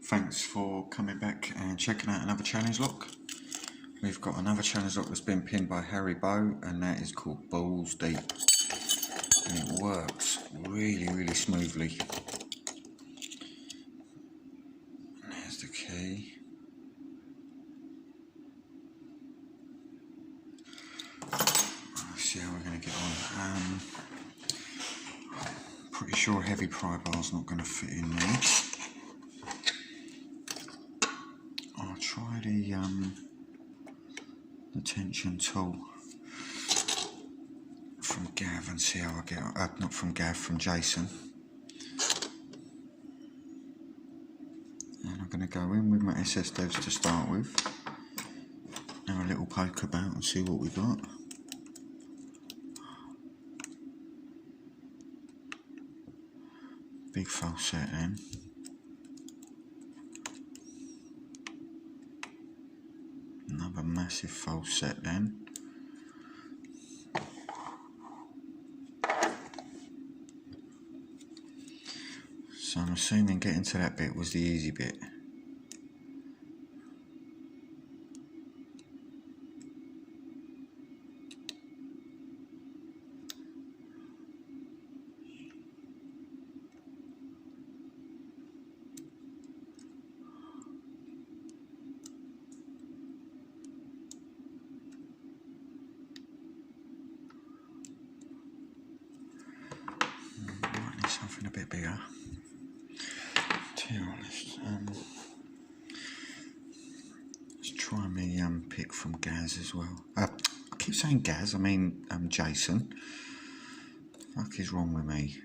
Thanks for coming back and checking out another challenge lock. We've got another challenge lock that's been pinned by Harry Bow, and that is called Balls Deep. And it works really smoothly. And there's the key. Let's see how we're going to get on. Pretty sure a heavy pry bar's not going to fit in there. I'll try the tension tool from Gav and see how I get on. Not from Gav, from Jason. And I'm going to go in with my SS Devs to start with. Have a little poke about and see what we got. Big false set then. Another massive false set then. So I'm assuming getting to that bit was the easy bit. Might need something a bit bigger. To be honest, let's try me pick from Gaz as well. I keep saying Gaz, I mean Jason. What the fuck is wrong with me?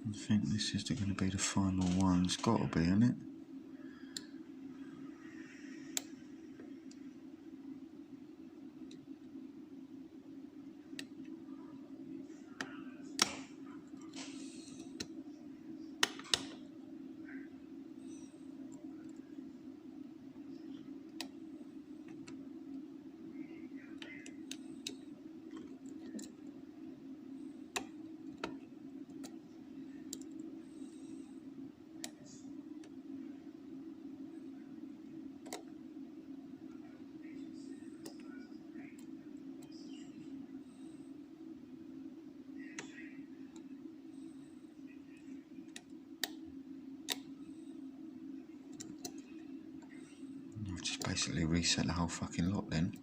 I think this is going to be the final one. It's got to be, isn't it? I've just basically reset the whole fucking lot then.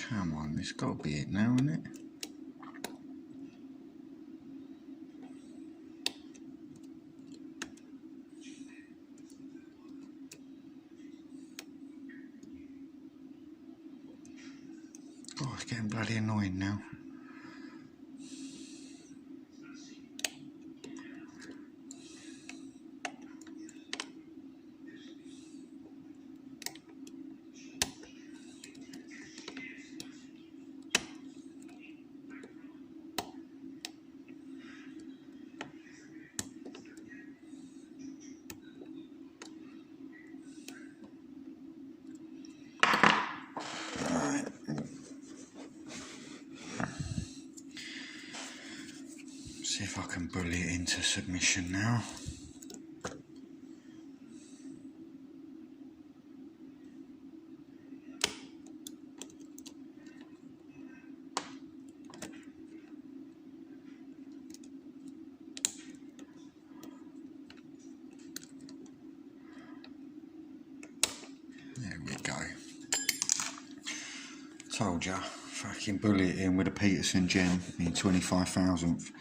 Come on, it's got to be it now, isn't it? God, it's getting bloody annoying now. See if I can bully it into submission now. There we go. Told ya, fucking bully it in with a Peterson gem in 25,000th.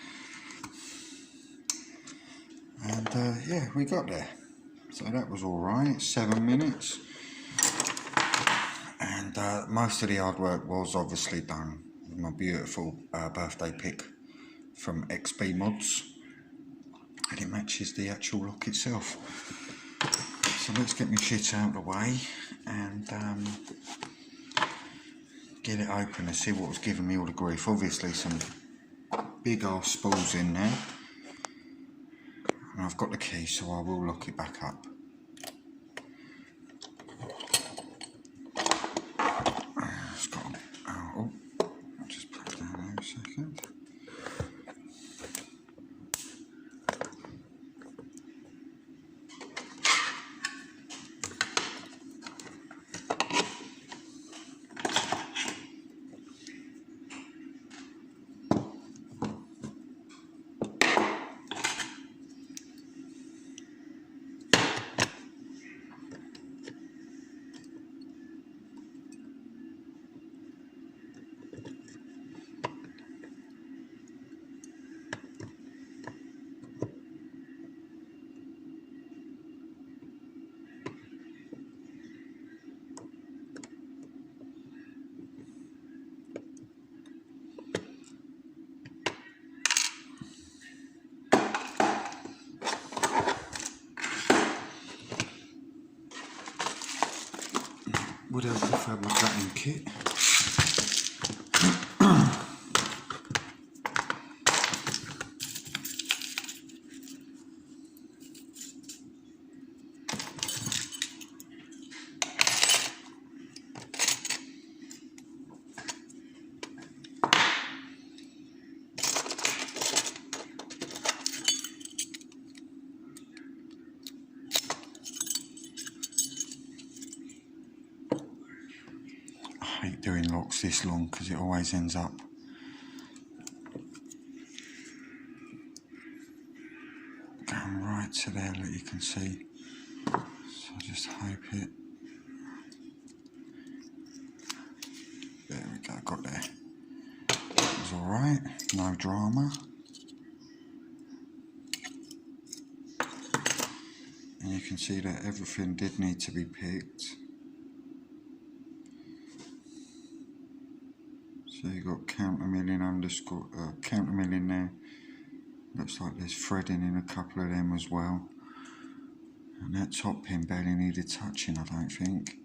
And yeah, we got there. So that was alright, 7 minutes. And most of the hard work was obviously done with my beautiful birthday pick from XB Mods. And it matches the actual lock itself. So let's get my shit out of the way and get it open and see what was giving me all the grief. Obviously some big ass spools in there. And I've got the key, so I will lock it back up. It's got, oh, I'll just put it down there a second. Would help if I was that in kit. I hate doing locks this long because it always ends up going right to there that you can see. So I just hope it. There we go, got there. That was alright, no drama. And you can see that everything did need to be picked. So you got counter milling underscore, counter milling there. Looks like there's threading in a couple of them as well. And that top pin barely needed touching, I don't think.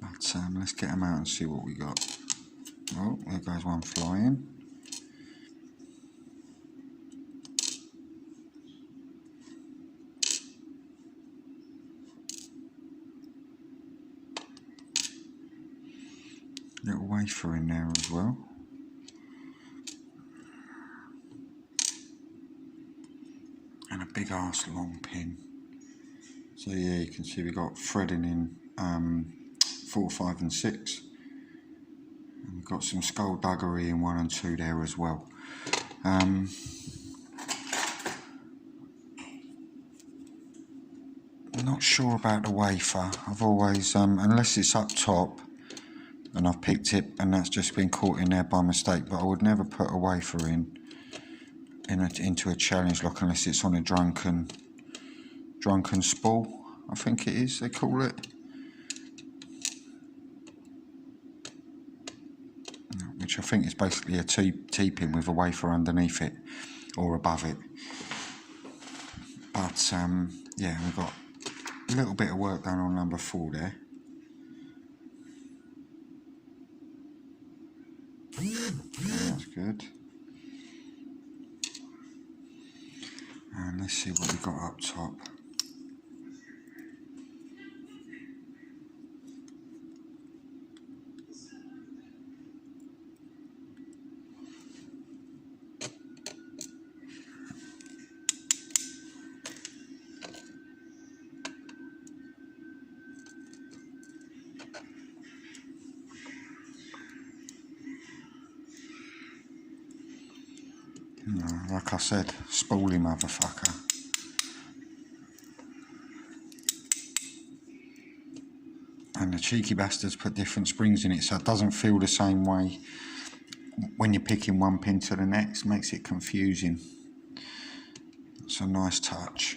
But let's get them out and see what we got. Oh, there goes one flying. Little wafer in there as well. And a big ass long pin. So yeah, you can see we got threading in 4, 5 and 6. And we've got some skullduggery in 1 and 2 there as well. Not sure about the wafer. I've always, unless it's up top, and I've picked it, and that's just been caught in there by mistake. But I would never put a wafer into a challenge lock unless it's on a drunken spool, I think it is they call it, which I think is basically a T-pin with a wafer underneath it or above it. But yeah, we've got a little bit of work done on number 4 there. That's good. And let's see what we got up top. Like I said, spoolie motherfucker. And the cheeky bastards put different springs in it, so it doesn't feel the same way when you're picking one pin to the next. Makes it confusing. It's a nice touch.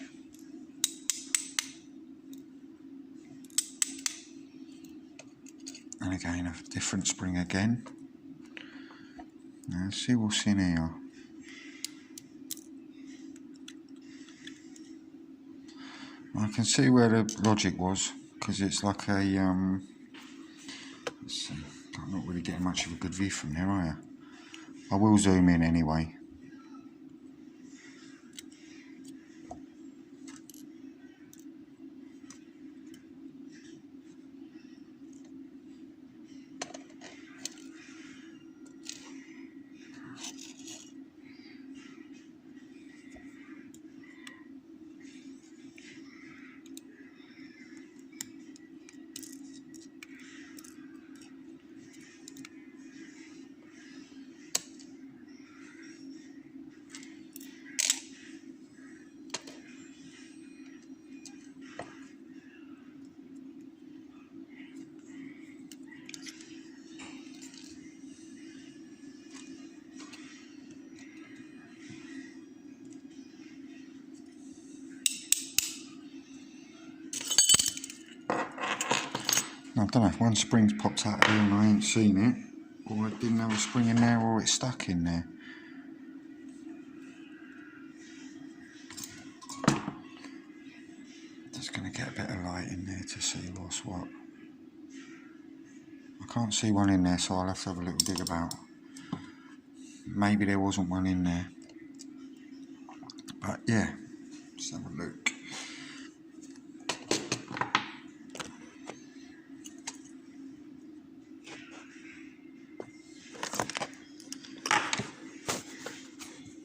And again, a different spring again. Now, let's see what's in here. I can see where the logic was, because it's like a, let's see, I'm not really getting much of a good view from there, are you? I will zoom in anyway. I don't know if one spring's popped out here and I ain't seen it, or it didn't have a spring in there, or it's stuck in there. Just going to get a bit of light in there to see what's what. I can't see one in there, so I'll have to have a little dig about. Maybe there wasn't one in there. But yeah, let's have a look.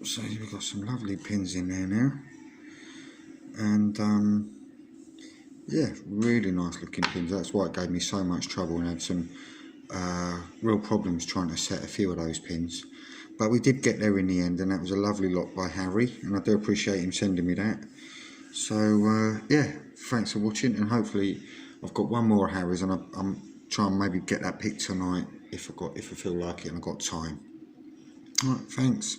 So we've got some lovely pins in there now, and yeah, really nice looking pins. That's why it gave me so much trouble and had some real problems trying to set a few of those pins. But we did get there in the end, and that was a lovely lock by Harry, and I do appreciate him sending me that. So yeah, thanks for watching, and hopefully I've got one more Harry's, and I'm trying to maybe get that picked tonight if I feel like it and I've got time. Alright, thanks.